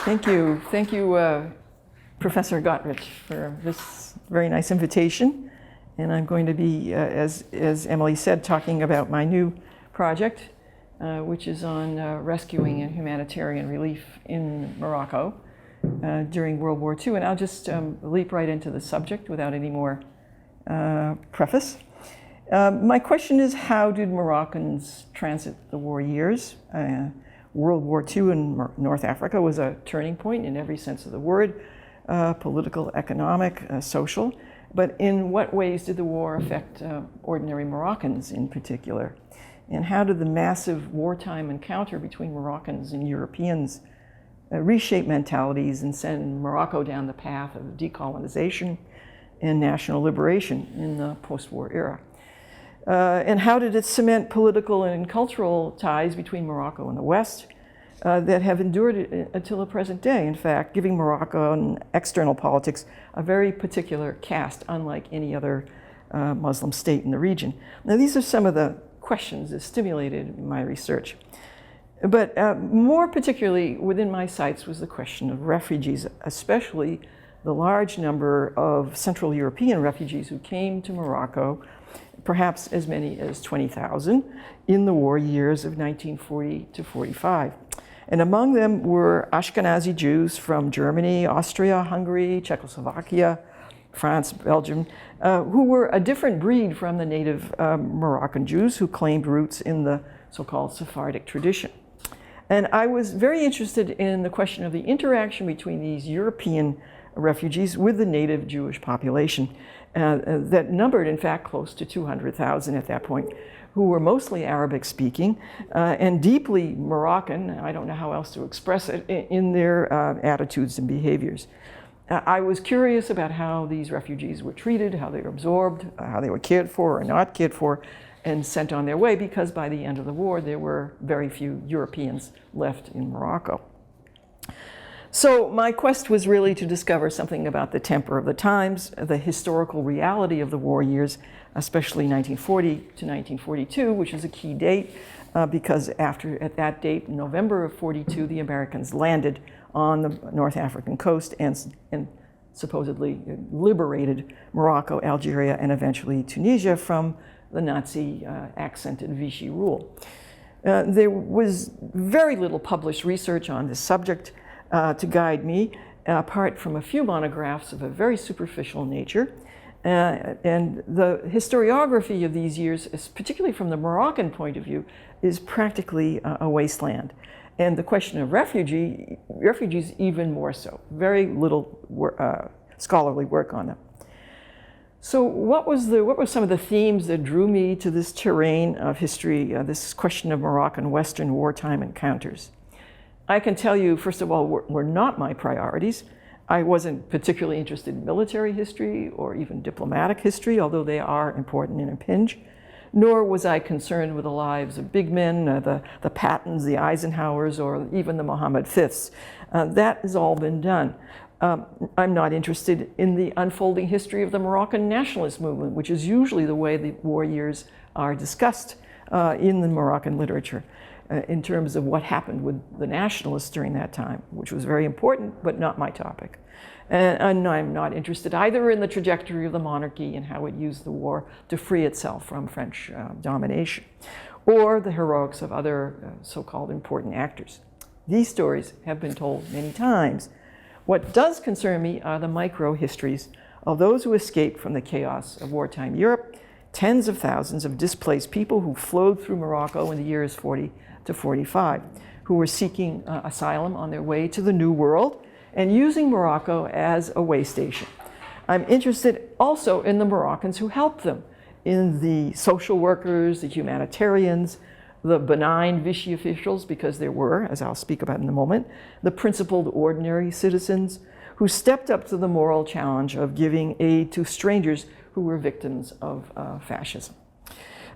Thank you, Professor Gottrich, for this very nice invitation. And I'm going to be, as Emily said, talking about my new project, which is on rescuing and humanitarian relief in Morocco during World War II. And I'll just leap right into the subject without any more preface. My question is, how did Moroccans transit the war years? World War II in North Africa was a turning point in every sense of the word, political, economic, social. But in what ways did the war affect ordinary Moroccans in particular? And how did the massive wartime encounter between Moroccans and Europeans reshape mentalities and send Morocco down the path of decolonization and national liberation in the post-war era? And how did it cement political and cultural ties between Morocco and the West that have endured until the present day? In fact, giving Morocco and external politics a very particular cast, unlike any other Muslim state in the region. Now, these are some of the questions that stimulated my research. But more particularly within my sights was the question of refugees, especially the large number of Central European refugees who came to Morocco, perhaps as many as 20,000 in the war years of 1940 to 45. And among them were Ashkenazi Jews from Germany, Austria, Hungary, Czechoslovakia, France, Belgium, who were a different breed from the native Moroccan Jews who claimed roots in the so-called Sephardic tradition. And I was very interested in the question of the interaction between these European refugees with the native Jewish population that numbered, in fact, close to 200,000 at that point, who were mostly Arabic speaking and deeply Moroccan, I don't know how else to express it, in their attitudes and behaviors. I was curious about how these refugees were treated, how they were absorbed, how they were cared for or not cared for, and sent on their way, because by the end of the war, there were very few Europeans left in Morocco. So my quest was really to discover something about the temper of the times, the historical reality of the war years, especially 1940 to 1942, which is a key date, because at that date, in November of 42, the Americans landed on the North African coast and supposedly liberated Morocco, Algeria, and eventually Tunisia from the Nazi accented Vichy rule. There was very little published research on this subject to guide me, apart from a few monographs of a very superficial nature. And the historiography of these years, particularly from the Moroccan point of view, is practically a wasteland. And the question of refugees even more so. Very little scholarly work on them. So what were some of the themes that drew me to this terrain of history, this question of Moroccan Western wartime encounters? I can tell you, first of all, were not my priorities. I wasn't particularly interested in military history or even diplomatic history, although they are important in a pinch. Nor was I concerned with the lives of big men, the Pattons, the Eisenhowers, or even the Mohammed V's. That has all been done. I'm not interested in the unfolding history of the Moroccan nationalist movement, which is usually the way the war years are discussed in the Moroccan literature. In terms of what happened with the nationalists during that time, which was very important, but not my topic. And I'm not interested either in the trajectory of the monarchy and how it used the war to free itself from French domination, or the heroics of other so-called important actors. These stories have been told many times. What does concern me are the micro-histories of those who escaped from the chaos of wartime Europe, tens of thousands of displaced people who flowed through Morocco in the years 40 to 45, who were seeking asylum on their way to the New World and using Morocco as a way station. I'm interested also in the Moroccans who helped them, in the social workers, the humanitarians, the benign Vichy officials, because there were, as I'll speak about in a moment, the principled ordinary citizens who stepped up to the moral challenge of giving aid to strangers who were victims of fascism.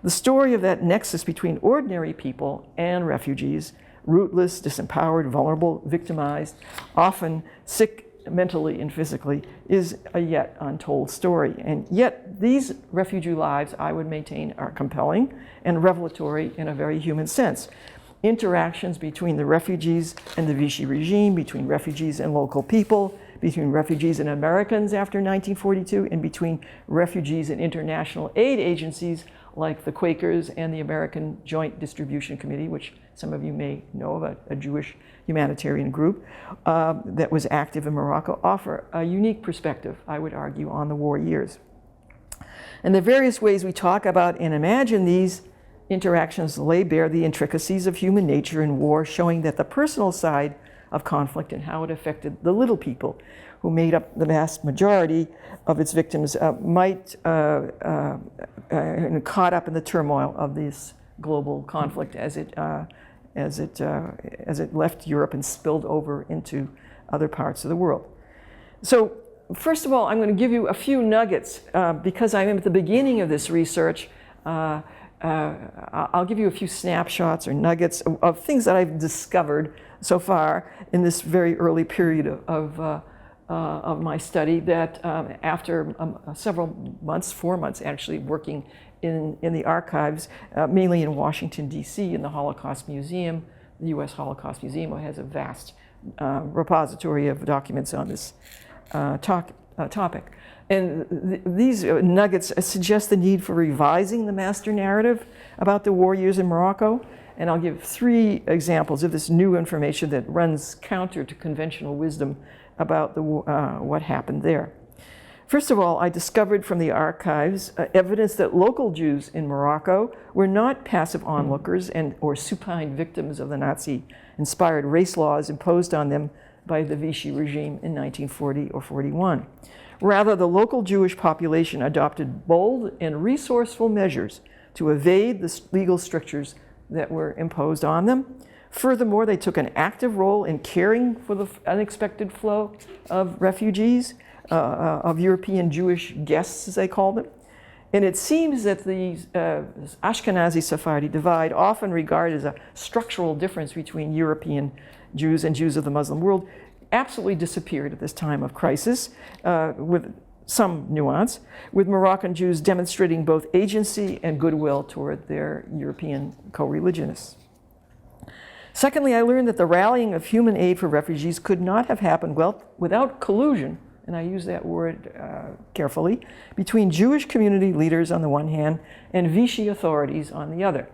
The story of that nexus between ordinary people and refugees, rootless, disempowered, vulnerable, victimized, often sick mentally and physically, is a yet untold story. And yet these refugee lives, I would maintain, are compelling and revelatory in a very human sense. interactions between the refugees and the Vichy regime, between refugees and local people, between refugees and Americans after 1942, and between refugees and international aid agencies like the Quakers and the American Joint Distribution Committee, which some of you may know about, a Jewish humanitarian group that was active in Morocco, offer a unique perspective, I would argue, on the war years. And the various ways we talk about and imagine these interactions lay bare the intricacies of human nature in war, showing that the personal side of conflict and how it affected the little people who made up the vast majority of its victims might caught up in the turmoil of this global conflict as it left Europe and spilled over into other parts of the world. So first of all, I'm going to give you a few nuggets because I'm at the beginning of this research. I'll give you a few snapshots or nuggets of things that I've discovered so far in this very early period of my study that after several months, 4 months actually, working in the archives, mainly in Washington, D.C., in the Holocaust Museum. The U.S. Holocaust Museum has a vast repository of documents on this topic. And these nuggets suggest the need for revising the master narrative about the war years in Morocco. And I'll give 3 examples of this new information that runs counter to conventional wisdom about what happened there. First of all, I discovered from the archives evidence that local Jews in Morocco were not passive onlookers or supine victims of the Nazi-inspired race laws imposed on them by the Vichy regime in 1940 or 41. Rather, the local Jewish population adopted bold and resourceful measures to evade the legal strictures that were imposed on them. Furthermore, they took an active role in caring for the unexpected flow of refugees, of European Jewish guests, as they called them. And it seems that the Ashkenazi-Sephardi divide, often regarded as a structural difference between European Jews and Jews of the Muslim world, absolutely disappeared at this time of crisis, with some nuance, with Moroccan Jews demonstrating both agency and goodwill toward their European co-religionists. Secondly, I learned that the rallying of human aid for refugees could not have happened without collusion, and I use that word carefully, between Jewish community leaders on the one hand and Vichy authorities on the other.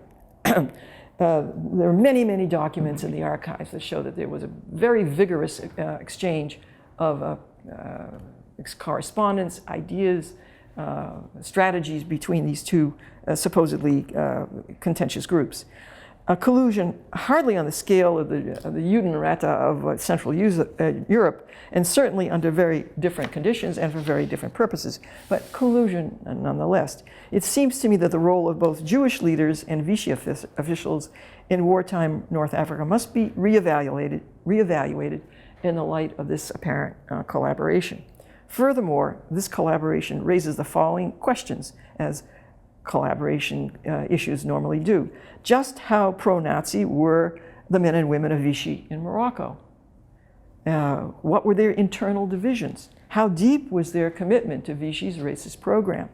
There are many, many documents in the archives that show that there was a very vigorous exchange of correspondence, ideas, strategies between these two supposedly contentious groups. Collusion hardly on the scale of the Judenräte of Central Europe, and certainly under very different conditions and for very different purposes, but collusion nonetheless. It seems to me that the role of both Jewish leaders and Vichy officials in wartime North Africa must be reevaluated in the light of this apparent collaboration. Furthermore, this collaboration raises the following questions, as collaboration issues normally do. Just how pro-Nazi were the men and women of Vichy in Morocco? What were their internal divisions? How deep was their commitment to Vichy's racist program?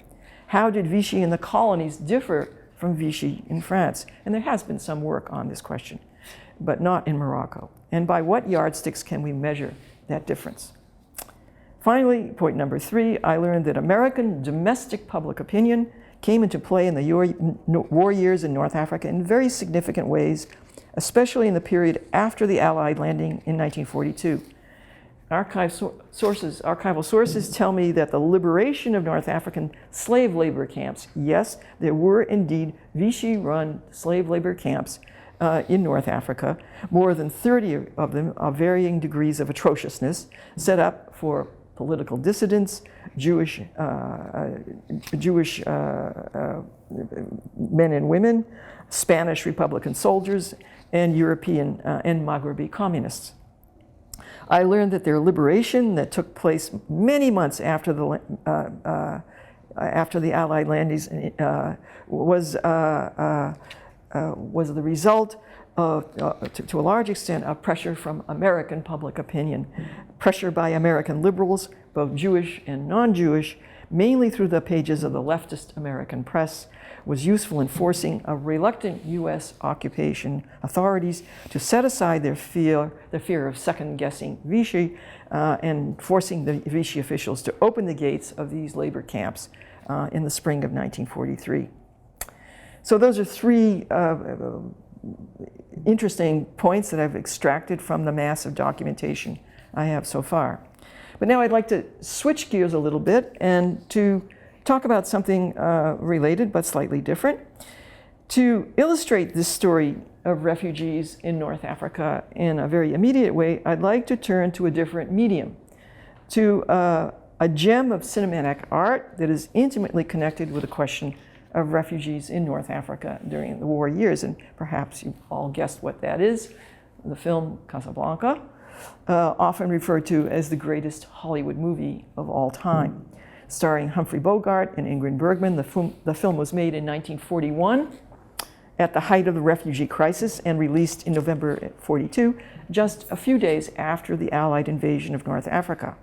How did Vichy in the colonies differ from Vichy in France? And there has been some work on this question, but not in Morocco. And by what yardsticks can we measure that difference? Finally, point number 3, I learned that American domestic public opinion came into play in the war years in North Africa in very significant ways, especially in the period after the Allied landing in 1942. Archival sources tell me that the liberation of North African slave labor camps, yes, there were indeed Vichy-run slave labor camps in North Africa, more than 30 of them of varying degrees of atrociousness, set up for political dissidents, Jewish men and women, Spanish Republican soldiers, and European and Maghrebi communists. I learned that their liberation that took place many months after the Allied landings was the result of, to a large extent, of pressure from American public opinion, pressure by American liberals, both Jewish and non-Jewish, mainly through the pages of the leftist American press, was useful in forcing a reluctant U.S. occupation authorities to set aside their fear of second-guessing Vichy and forcing the Vichy officials to open the gates of these labor camps in the spring of 1943. So those are three interesting points that I've extracted from the massive documentation I have so far. But now I'd like to switch gears a little bit and to talk about something related but slightly different. To illustrate this story of refugees in North Africa in a very immediate way, I'd like to turn to a different medium, to a gem of cinematic art that is intimately connected with the question of refugees in North Africa during the war years. And perhaps you all guessed what that is. The film Casablanca, often referred to as the greatest Hollywood movie of all time. Starring Humphrey Bogart and Ingrid Bergman, the film was made in 1941 at the height of the refugee crisis and released in November 1942, just a few days after the Allied invasion of North Africa.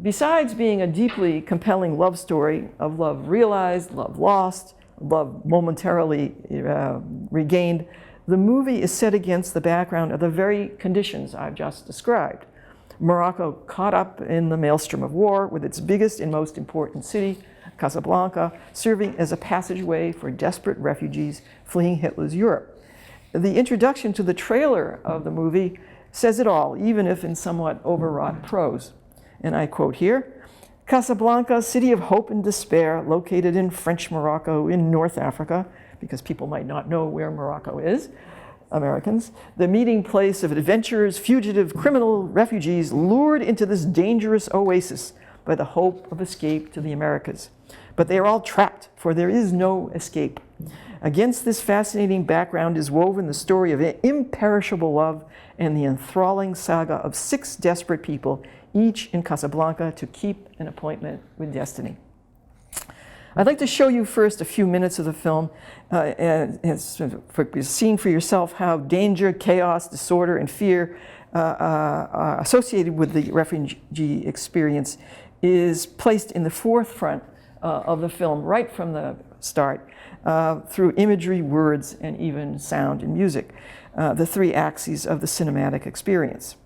Besides being a deeply compelling love story of love realized, love lost, love momentarily regained, the movie is set against the background of the very conditions I've just described. Morocco caught up in the maelstrom of war with its biggest and most important city, Casablanca, serving as a passageway for desperate refugees fleeing Hitler's Europe. The introduction to the trailer of the movie says it all, even if in somewhat overwrought prose. And I quote here, "Casablanca, city of hope and despair, located in French Morocco in North Africa," because people might not know where Morocco is, Americans, "the meeting place of adventurers, fugitive, criminal, refugees, lured into this dangerous oasis by the hope of escape to the Americas. But they are all trapped, for there is no escape. Against this fascinating background is woven the story of imperishable love and the enthralling saga of 6 desperate people, each in Casablanca to keep an appointment with destiny." I'd like to show you first a few minutes of the film, seeing for yourself how danger, chaos, disorder, and fear associated with the refugee experience is placed in the forefront of the film right from the start through imagery, words, and even sound and music, the 3 axes of the cinematic experience.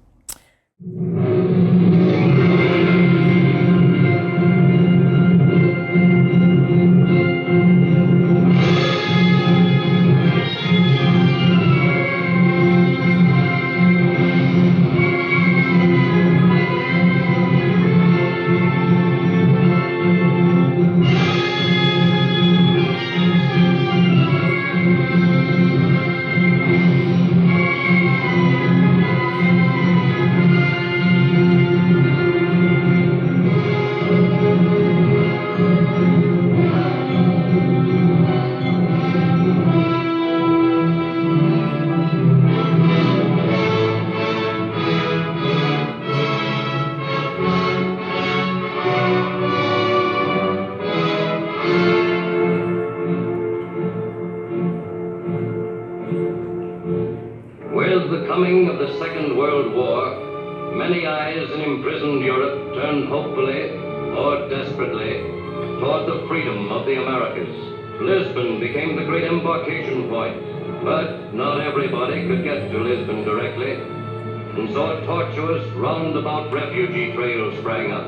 Lisbon became the great embarkation point, but not everybody could get to Lisbon directly, and so a tortuous, roundabout refugee trail sprang up.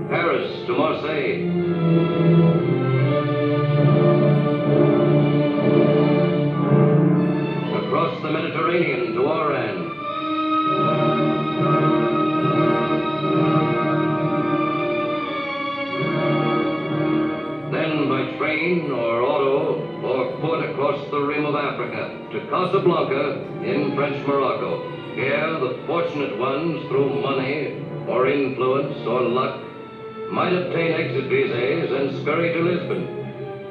Paris to Marseille, across the Mediterranean to Oran, train or auto or foot across the rim of Africa to Casablanca in French Morocco. Here, the fortunate ones, through money or influence or luck, might obtain exit visas and scurry to Lisbon,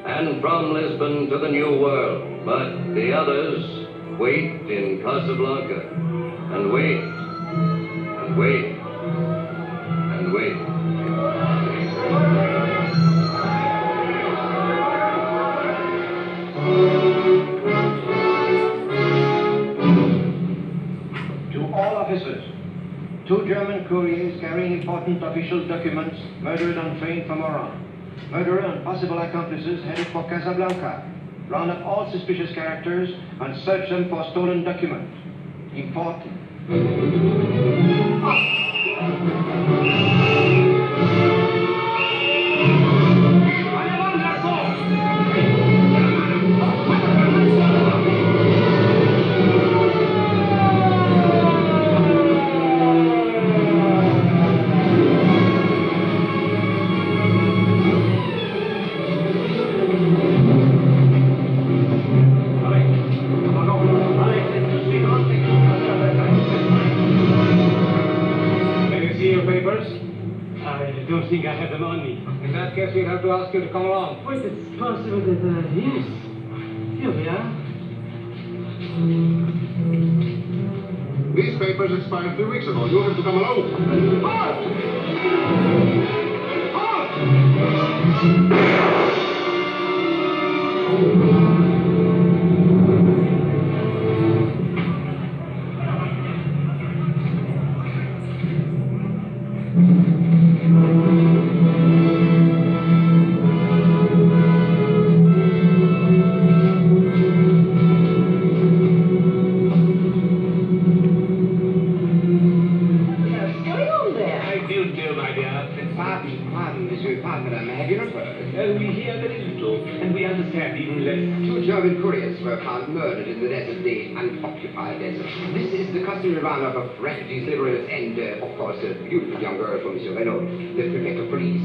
and from Lisbon to the New World. But the others wait in Casablanca, and wait, and wait, and wait. 2 German couriers carrying important official documents murdered on train from Oran. Murderer and possible accomplices headed for Casablanca. Round up all suspicious characters and search them for stolen documents. Important. I don't think I have them on me. In that case, we'll have to ask you to come along. Well, it's possible that, yes. Here we are. These papers expired 3 weeks ago. You have to come along. Halt! We hear very little, and we understand even less. 2 German couriers were found murdered in the desert, the unoccupied desert. This is the customary roundup of refugees, liberals, and, of course, a beautiful young girl from Monsieur Renaud, the prefect of police.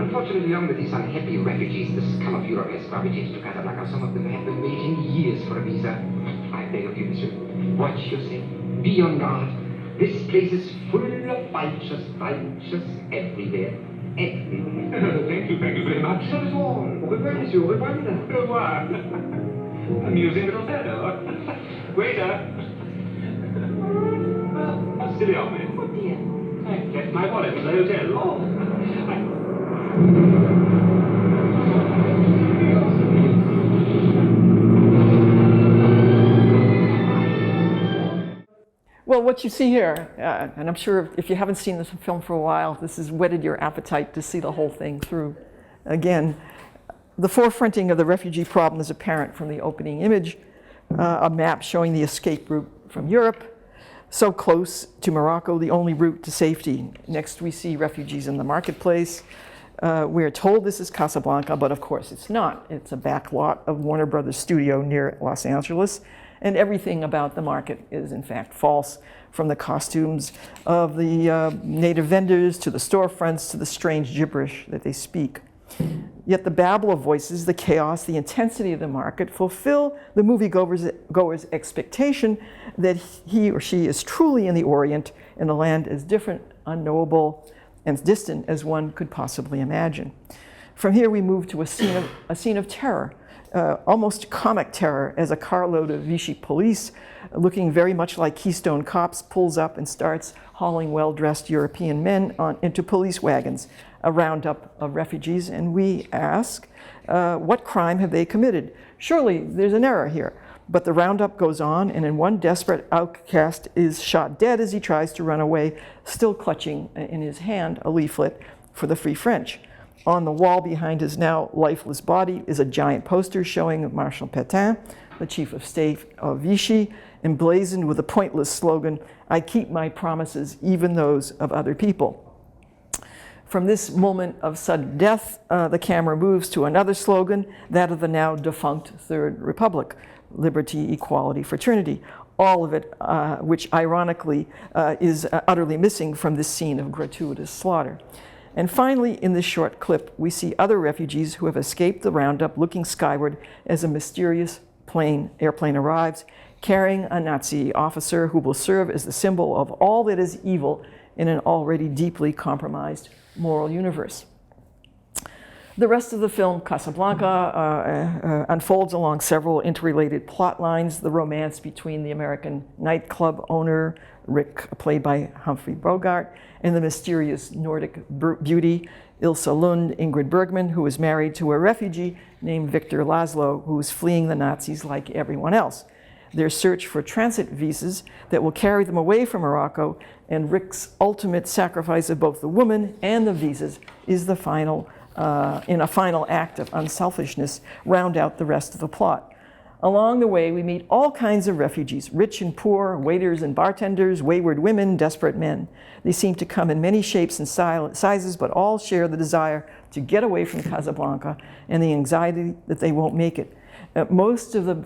Unfortunately, along with these unhappy refugees, the scum of Europe has gravitated to Casablanca. Some of them have been waiting years for a visa. I beg of you, monsieur, watch yourself. Be on guard. This place is full of vultures everywhere. Everywhere. Thank you very much. Not at all. Au revoir, monsieur. Au revoir, madame. Au revoir. Amusing little fellow. Waiter. Silly old man. Oh, dear. I left my wallet at the hotel. Oh. Well, what you see here, and I'm sure if you haven't seen this film for a while, this has whetted your appetite to see the whole thing through. Again, the forefronting of the refugee problem is apparent from the opening image, a map showing the escape route from Europe, so close to Morocco, the only route to safety. Next, we see refugees in the marketplace. We're told this is Casablanca, but of course it's not. It's a back lot of Warner Brothers studio near Los Angeles. And everything about the market is in fact false, from the costumes of the native vendors to the storefronts to the strange gibberish that they speak. Yet the babble of voices, the chaos, the intensity of the market fulfill the moviegoer's expectation that he or she is truly in the Orient, in a land as different, unknowable, and distant as one could possibly imagine. From here we move to a scene of terror. Almost comic terror, as a carload of Vichy police, looking very much like Keystone Cops, pulls up and starts hauling well-dressed European men into police wagons, a roundup of refugees. And we ask, what crime have they committed? Surely there's an error here. But the roundup goes on, and in one desperate outcast is shot dead as he tries to run away, still clutching in his hand a leaflet for the Free French. On the wall behind his now lifeless body is a giant poster showing Marshal Pétain, the chief of state of Vichy, emblazoned with a pointless slogan, "I keep my promises, even those of other people." From this moment of sudden death, the camera moves to another slogan, that of the now defunct Third Republic, liberty, equality, fraternity. All of it, which ironically is utterly missing from this scene of gratuitous slaughter. And finally, in this short clip, we see other refugees who have escaped the roundup looking skyward as a mysterious airplane arrives, carrying a Nazi officer who will serve as the symbol of all that is evil in an already deeply compromised moral universe. The rest of the film, Casablanca, unfolds along several interrelated plot lines. The romance between the American nightclub owner, Rick, played by Humphrey Bogart, and the mysterious Nordic beauty, Ilse Lund, Ingrid Bergman, who is married to a refugee named VictorLaszlo, who is fleeing the Nazis like everyone else. their search for transit visas that will carry them away from Morocco, and Rick's ultimate sacrifice of both the woman and the visas is the final, in a final act of unselfishness, round out the rest of the plot. Along the way, we meet all kinds of refugees, rich and poor, waiters and bartenders, wayward women, desperate men. They seem to come in many shapes and sizes, but all share the desire to get away from Casablanca and the anxiety that they won't make it. Most of the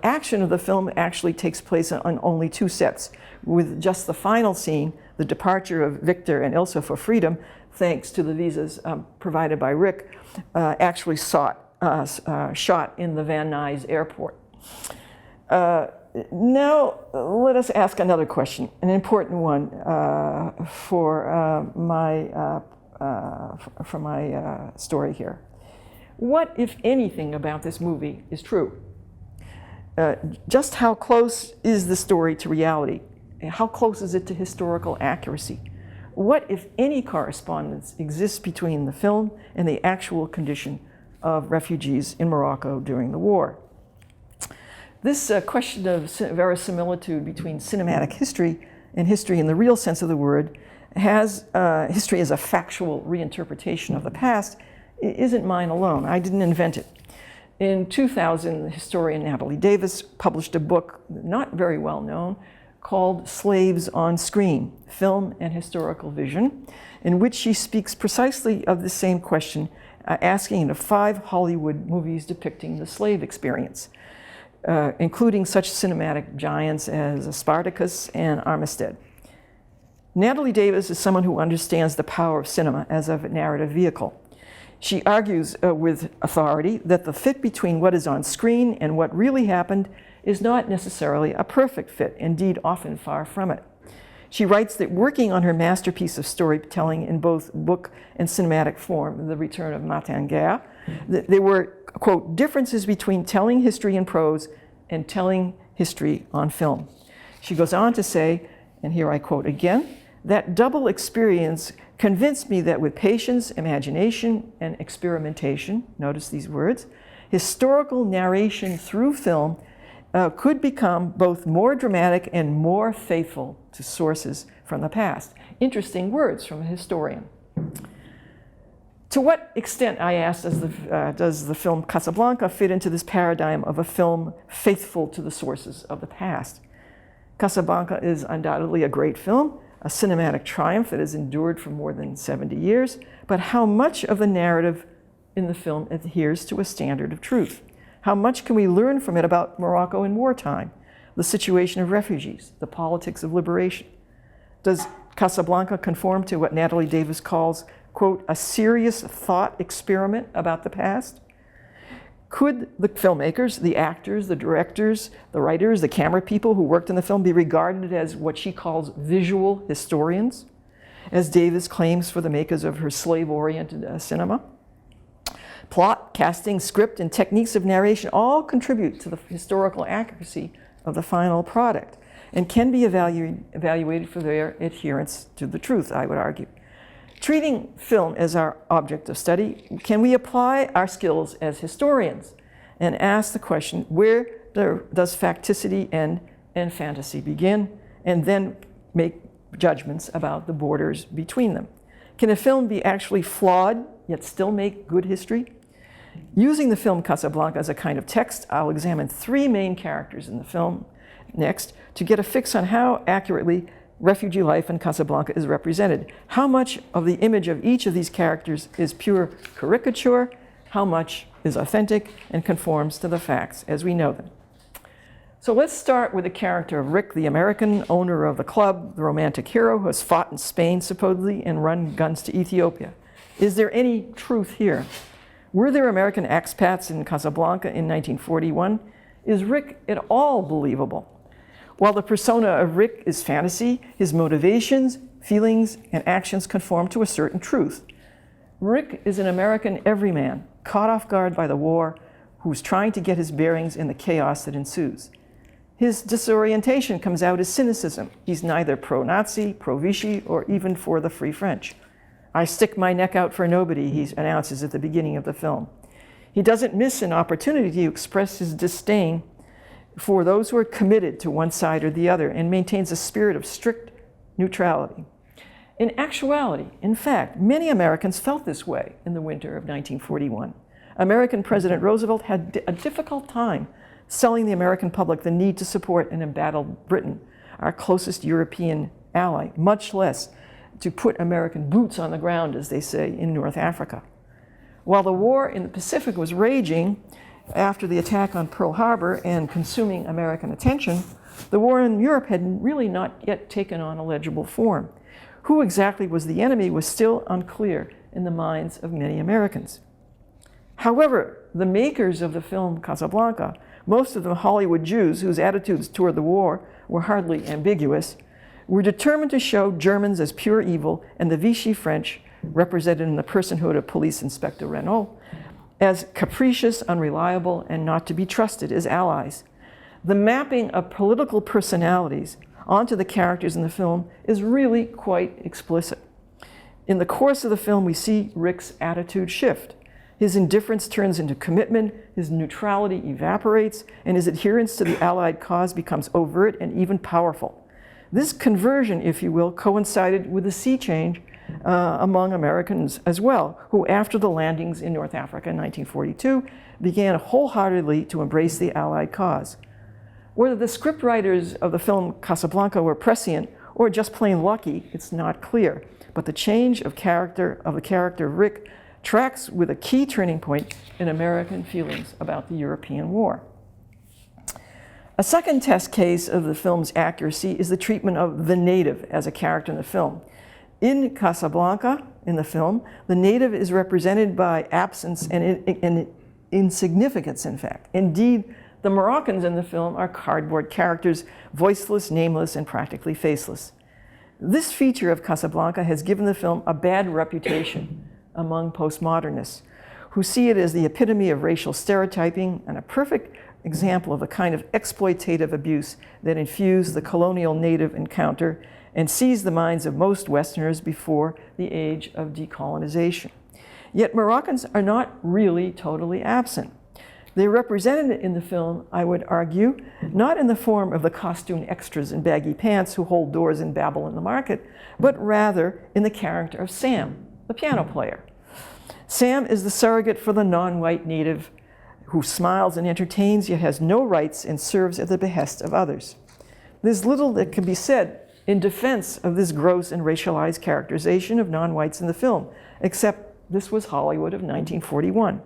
action of the film actually takes place on only 2 sets, with just the final scene, the departure of Victor and Ilsa for freedom, thanks to the visas provided by Rick, actually shot in the Van Nuys airport. Now, let us ask another question, an important one for my story here. What, if anything, about this movie is true? Just how close is the story to reality? How close is it to historical accuracy? What, if any, correspondence exists between the film and the actual condition of refugees in Morocco during the war? This question of verisimilitude between cinematic history and history in the real sense of the word has history as a factual reinterpretation of the past isn't mine alone. I didn't invent it. In 2000, the historian Natalie Davis published a book, not very well known, called Slaves on Screen, Film and Historical Vision, in which she speaks precisely of the same question, asking into 5 Hollywood movies depicting the slave experience, including such cinematic giants as Spartacus and Armistead. Natalie Davis is someone who understands the power of cinema as a narrative vehicle. She argues with authority that the fit between what is on screen and what really happened is not necessarily a perfect fit, indeed often far from it. She writes that working on her masterpiece of storytelling in both book and cinematic form, The Return of Martin Guerre, there were, quote, differences between telling history in prose and telling history on film. She goes on to say, and here I quote again, that double experience convinced me that with patience, imagination, and experimentation, notice these words, historical narration through film could become both more dramatic and more faithful to sources from the past. Interesting words from a historian. To what extent, I asked, does the film Casablanca fit into this paradigm of a film faithful to the sources of the past? Casablanca is undoubtedly a great film, a cinematic triumph that has endured for more than 70 years, but how much of the narrative in the film adheres to a standard of truth? How much can we learn from it about Morocco in wartime, the situation of refugees, the politics of liberation? Does Casablanca conform to what Natalie Davis calls, quote, a serious thought experiment about the past? Could the filmmakers, the actors, the directors, the writers, the camera people who worked in the film be regarded as what she calls visual historians, as Davis claims for the makers of her slave-oriented cinema? Plot, casting, script, and techniques of narration all contribute to the historical accuracy of the final product and can be evaluated for their adherence to the truth, I would argue. Treating film as our object of study, can we apply our skills as historians and ask the question, where does facticity end and fantasy begin, and then make judgments about the borders between them? Can a film be actually flawed, yet still make good history? Using the film Casablanca as a kind of text, I'll examine 3 main characters in the film next to get a fix on how accurately refugee life in Casablanca is represented. How much of the image of each of these characters is pure caricature? How much is authentic and conforms to the facts as we know them? So let's start with the character of Rick, the American owner of the club, the romantic hero who has fought in Spain supposedly and run guns to Ethiopia. Is there any truth here? Were there American expats in Casablanca in 1941? Is Rick at all believable? While the persona of Rick is fantasy, his motivations, feelings, and actions conform to a certain truth. Rick is an American everyman, caught off guard by the war, who's trying to get his bearings in the chaos that ensues. His disorientation comes out as cynicism. He's neither pro-Nazi, pro-Vichy, or even for the Free French. I stick my neck out for nobody, he announces at the beginning of the film. He doesn't miss an opportunity to express his disdain for those who are committed to one side or the other and maintains a spirit of strict neutrality. In actuality, in fact, many Americans felt this way in the winter of 1941. American President Roosevelt had a difficult time selling the American public the need to support an embattled Britain, our closest European ally, much less to put American boots on the ground, as they say, in North Africa. While the war in the Pacific was raging after the attack on Pearl Harbor and consuming American attention, the war in Europe had really not yet taken on a legible form. Who exactly was the enemy was still unclear in the minds of many Americans. However, the makers of the film Casablanca, most of them Hollywood Jews whose attitudes toward the war were hardly ambiguous, were determined to show Germans as pure evil and the Vichy French, represented in the personhood of Police Inspector Renault, as capricious, unreliable, and not to be trusted as allies. The mapping of political personalities onto the characters in the film is really quite explicit. In the course of the film, we see Rick's attitude shift. His indifference turns into commitment, his neutrality evaporates, and his adherence to the Allied cause becomes overt and even powerful. This conversion, if you will, coincided with a sea change among Americans as well, who after the landings in North Africa in 1942 began wholeheartedly to embrace the Allied cause. Whether the scriptwriters of the film Casablanca were prescient or just plain lucky, it's not clear. But the change of the character Rick tracks with a key turning point in American feelings about the European war. A second test case of the film's accuracy is the treatment of the native as a character in the film. In Casablanca, in the film, the native is represented by absence and insignificance, in fact. Indeed, the Moroccans in the film are cardboard characters, voiceless, nameless, and practically faceless. This feature of Casablanca has given the film a bad reputation among postmodernists, who see it as the epitome of racial stereotyping and a perfect example of the kind of exploitative abuse that infused the colonial native encounter and seized the minds of most Westerners before the age of decolonization. Yet Moroccans are not really totally absent. They're represented in the film, I would argue, not in the form of the costume extras in baggy pants who hold doors and babble in the market, but rather in the character of Sam, the piano player. Sam is the surrogate for the non-white native who smiles and entertains, yet has no rights and serves at the behest of others. There's little that can be said in defense of this gross and racialized characterization of non-whites in the film, except this was Hollywood of 1941.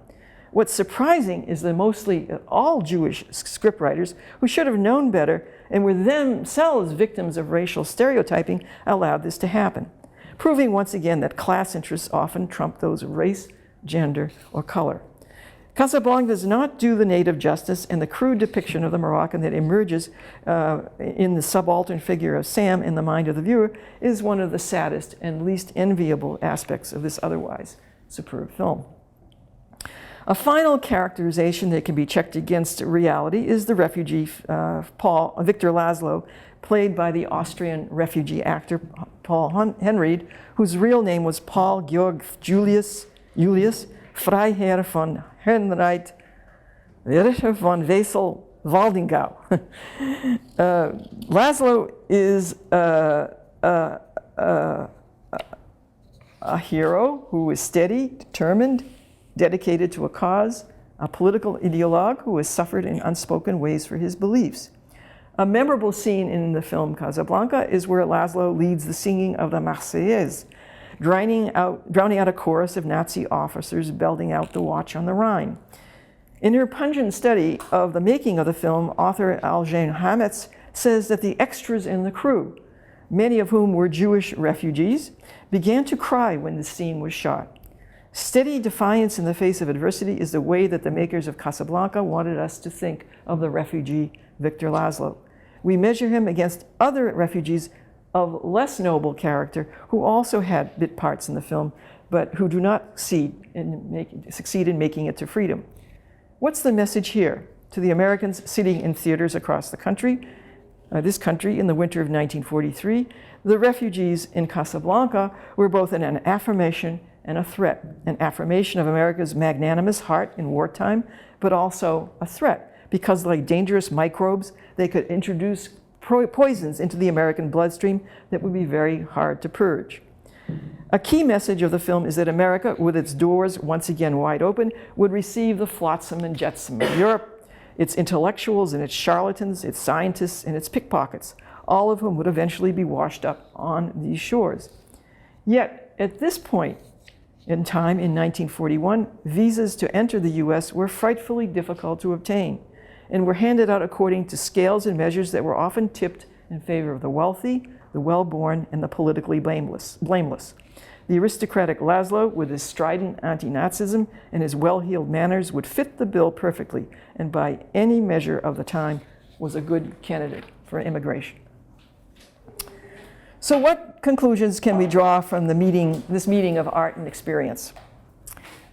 What's surprising is that mostly all Jewish scriptwriters who should have known better and were themselves victims of racial stereotyping allowed this to happen, proving once again that class interests often trump those of race, gender, or color. Casablanca does not do the native justice, and the crude depiction of the Moroccan that emerges in the subaltern figure of Sam in the mind of the viewer is one of the saddest and least enviable aspects of this otherwise superb film. A final characterization that can be checked against reality is the refugee, VictorLaszlo, played by the Austrian refugee actor Paul Henried, whose real name was Paul Georg Julius Freiherr von Henried Ritter von Wesel-Waldingau. Laszlo is a hero who is steady, determined, dedicated to a cause, a political ideologue who has suffered in unspoken ways for his beliefs. A memorable scene in the film Casablanca is where Laszlo leads the singing of the Marseillaise, drowning out a chorus of Nazi officers belting out the Watch on the Rhine. In her pungent study of the making of the film, author Aljane Hametz says that the extras and the crew, many of whom were Jewish refugees, began to cry when the scene was shot. Steady defiance in the face of adversity is the way that the makers of Casablanca wanted us to think of the refugee VictorLaszlo. We measure him against other refugees of less noble character who also had bit parts in the film, but who do not succeed in making it to freedom. What's the message here to the Americans sitting in theaters across the country, this country in the winter of 1943? The refugees in Casablanca were both an affirmation and a threat, an affirmation of America's magnanimous heart in wartime, but also a threat, because like dangerous microbes, they could introduce poisons into the American bloodstream that would be very hard to purge. A key message of the film is that America, with its doors once again wide open, would receive the flotsam and jetsam of Europe, its intellectuals and its charlatans, its scientists and its pickpockets, all of whom would eventually be washed up on these shores. Yet, at this point in time, in 1941, visas to enter the US were frightfully difficult to obtain and were handed out according to scales and measures that were often tipped in favor of the wealthy, the well-born, and the politically blameless. The aristocratic Laszlo, with his strident anti-Nazism and his well-heeled manners, would fit the bill perfectly, and by any measure of the time, was a good candidate for immigration. So what conclusions can we draw from this meeting of art and experience?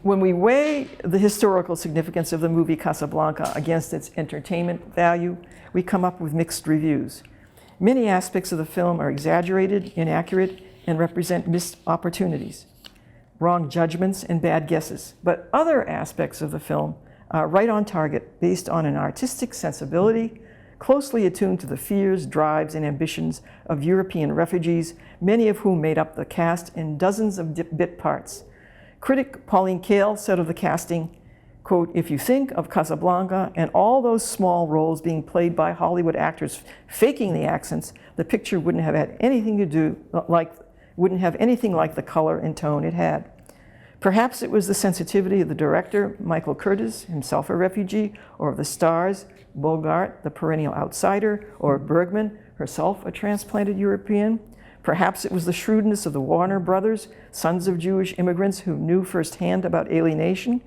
When we weigh the historical significance of the movie Casablanca against its entertainment value, we come up with mixed reviews. Many aspects of the film are exaggerated, inaccurate, and represent missed opportunities, wrong judgments, and bad guesses. But other aspects of the film are right on target, based on an artistic sensibility, closely attuned to the fears, drives, and ambitions of European refugees, many of whom made up the cast in dozens of bit parts. Critic Pauline Kael said of the casting, quote, "If you think of Casablanca and all those small roles being played by Hollywood actors faking the accents, the picture wouldn't have anything like the color and tone it had." Perhaps it was the sensitivity of the director, Michael Curtiz, himself a refugee, or of the stars, Bogart, the perennial outsider, or Bergman, herself a transplanted European. Perhaps it was the shrewdness of the Warner brothers, sons of Jewish immigrants who knew firsthand about alienation.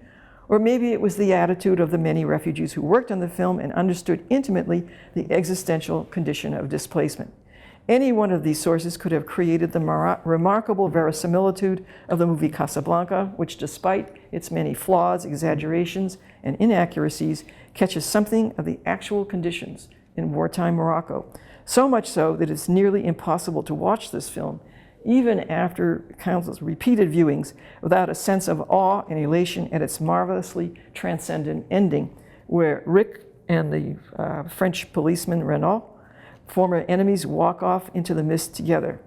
Or maybe it was the attitude of the many refugees who worked on the film and understood intimately the existential condition of displacement. Any one of these sources could have created the remarkable verisimilitude of the movie Casablanca, which, despite its many flaws, exaggerations, and inaccuracies, catches something of the actual conditions in wartime Morocco. So much so that it's nearly impossible to watch this film, even after countless repeated viewings, without a sense of awe and elation at its marvelously transcendent ending, where Rick and the French policeman Renaud, former enemies, walk off into the mist together.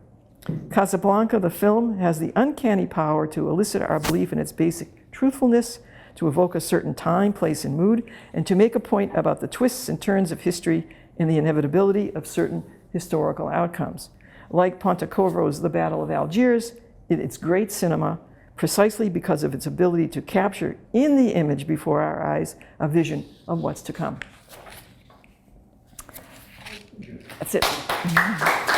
Casablanca, the film, has the uncanny power to elicit our belief in its basic truthfulness, to evoke a certain time, place, and mood, and to make a point about the twists and turns of history and the inevitability of certain historical outcomes. Like Pontecorvo's The Battle of Algiers, it's great cinema precisely because of its ability to capture in the image before our eyes a vision of what's to come. That's it.